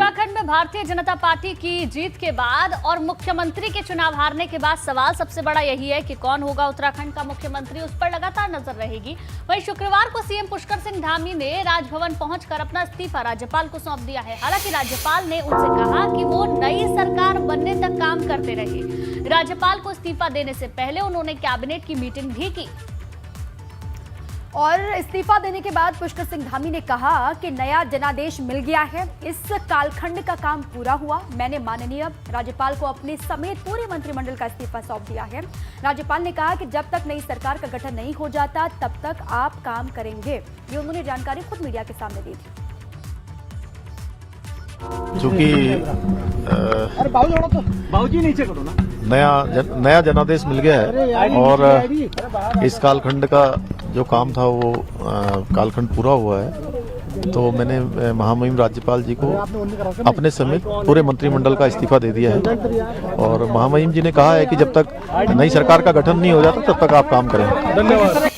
उत्तराखंड में भारतीय जनता पार्टी की जीत के बाद और मुख्यमंत्री के चुनाव हारने के बाद सवाल सबसे बड़ा यही है कि कौन होगा उत्तराखंड का मुख्यमंत्री, उस पर लगातार नजर रहेगी। वहीं शुक्रवार को सीएम पुष्कर सिंह धामी ने राजभवन पहुंचकर अपना इस्तीफा राज्यपाल को सौंप दिया है। हालांकि राज्यपाल ने उनसे कहा कि वो नई सरकार बनने तक काम करते रहे। राज्यपाल को इस्तीफा देने से पहले उन्होंने कैबिनेट की मीटिंग भी की और इस्तीफा देने के बाद पुष्कर सिंह धामी ने कहा कि नया जनादेश मिल गया है, इस कालखंड का काम पूरा हुआ। मैंने माननीय राज्यपाल को अपने समेत पूरे मंत्रिमंडल का इस्तीफा सौंप दिया है। राज्यपाल ने कहा कि जब तक नई सरकार का गठन नहीं हो जाता तब तक आप काम करेंगे। ये उन्होंने जानकारी खुद मीडिया के सामने दी थी। चूंकि नीचे करो ना, नया जनादेश मिल गया है और इस कालखंड का जो काम था वो कालखंड पूरा हुआ है, तो मैंने महामहिम राज्यपाल जी को अपने समेत पूरे मंत्रिमंडल का इस्तीफा दे दिया है। और महामहिम जी ने कहा है कि जब तक नई सरकार का गठन नहीं हो जाता तब तक आप काम करें। धन्यवाद।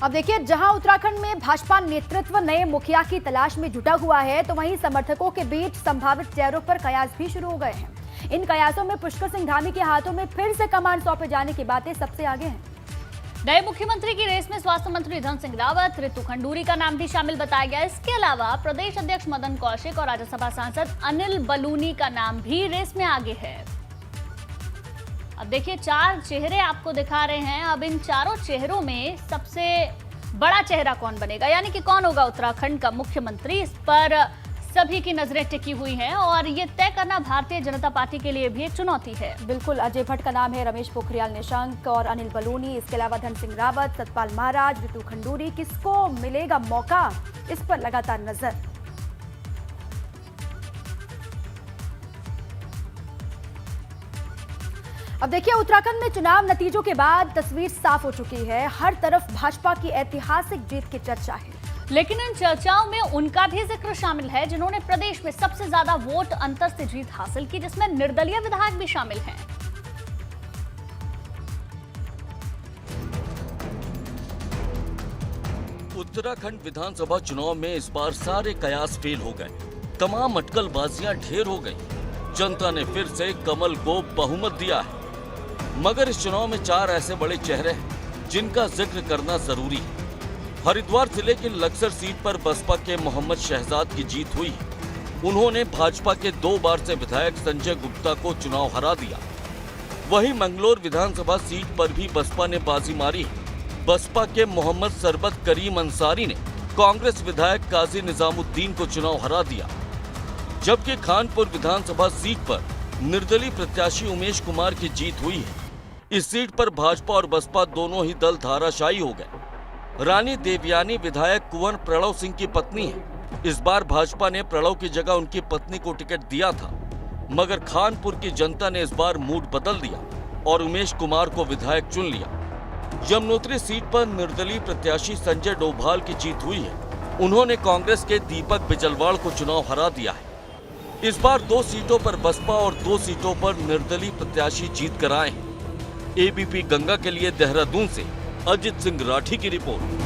अब देखिए, जहां उत्तराखंड में भाजपा नेतृत्व नए मुखिया की तलाश में जुटा हुआ है, तो वहीं समर्थकों के बीच संभावित चेहरों पर कयास भी शुरू हो गए हैं। इन कयासों में पुष्कर सिंह धामी के हाथों में फिर से कमान सौंपे जाने की बातें सबसे आगे हैं। नए मुख्यमंत्री की रेस में स्वास्थ्य मंत्री धन सिंह रावत, रितु खंडूरी का नाम भी शामिल बताया गया। इसके अलावा प्रदेश अध्यक्ष मदन कौशिक और राज्यसभा सांसद अनिल बलूनी का नाम भी रेस में आगे है। अब देखिए, 4 चेहरे आपको दिखा रहे हैं। अब इन चारों चेहरों में सबसे बड़ा चेहरा कौन बनेगा, यानी कि कौन होगा उत्तराखंड का मुख्यमंत्री, इस पर सभी की नजरें टिकी हुई हैं और ये तय करना भारतीय जनता पार्टी के लिए भी एक चुनौती है। बिल्कुल, अजय भट्ट का नाम है, रमेश पोखरियाल निशंक और अनिल बलूनी, इसके अलावा धन सिंह रावत, सतपाल महाराज, रितु खंडूरी। किसको मिलेगा मौका, इस पर लगातार नजर। अब देखिए, उत्तराखंड में चुनाव नतीजों के बाद तस्वीर साफ हो चुकी है। हर तरफ भाजपा की ऐतिहासिक जीत की चर्चा है, लेकिन इन चर्चाओं में उनका भी जिक्र शामिल है जिन्होंने प्रदेश में सबसे ज्यादा वोट अंतर से जीत हासिल की, जिसमें निर्दलीय विधायक भी शामिल हैं। उत्तराखंड विधानसभा चुनाव में इस बार सारे कयास फेल हो गए। तमाम अटकलबाजियां ढेर हो गई। जनता ने फिर से कमल को बहुमत दिया है। मगर इस चुनाव में 4 ऐसे बड़े चेहरे हैं जिनका जिक्र करना जरूरी है। हरिद्वार जिले की लक्सर सीट पर बसपा के मोहम्मद शहजाद की जीत हुई। उन्होंने भाजपा के 2 बार से विधायक संजय गुप्ता को चुनाव हरा दिया। वहीं मंगलोर विधानसभा सीट पर भी बसपा ने बाजी मारी। बसपा के मोहम्मद सरबत करीम अंसारी ने कांग्रेस विधायक काजी निजामुद्दीन को चुनाव हरा दिया। जबकि खानपुर विधानसभा सीट पर निर्दलीय प्रत्याशी उमेश कुमार की जीत हुई है। इस सीट पर भाजपा और बसपा दोनों ही दल धाराशायी हो गए। रानी देवयानी विधायक कुंवर प्रणव सिंह की पत्नी है। इस बार भाजपा ने प्रणव की जगह उनकी पत्नी को टिकट दिया था, मगर खानपुर की जनता ने इस बार मूड बदल दिया और उमेश कुमार को विधायक चुन लिया। यमुनोत्री सीट पर निर्दलीय प्रत्याशी संजय डोभाल की जीत हुई है। उन्होंने कांग्रेस के दीपक बिजलवाड़ को चुनाव हरा दिया है। इस बार 2 सीटों पर बसपा और 2 सीटों पर निर्दलीय प्रत्याशी जीत कर आए हैं। एबीपी गंगा के लिए देहरादून से अजित सिंह राठी की रिपोर्ट।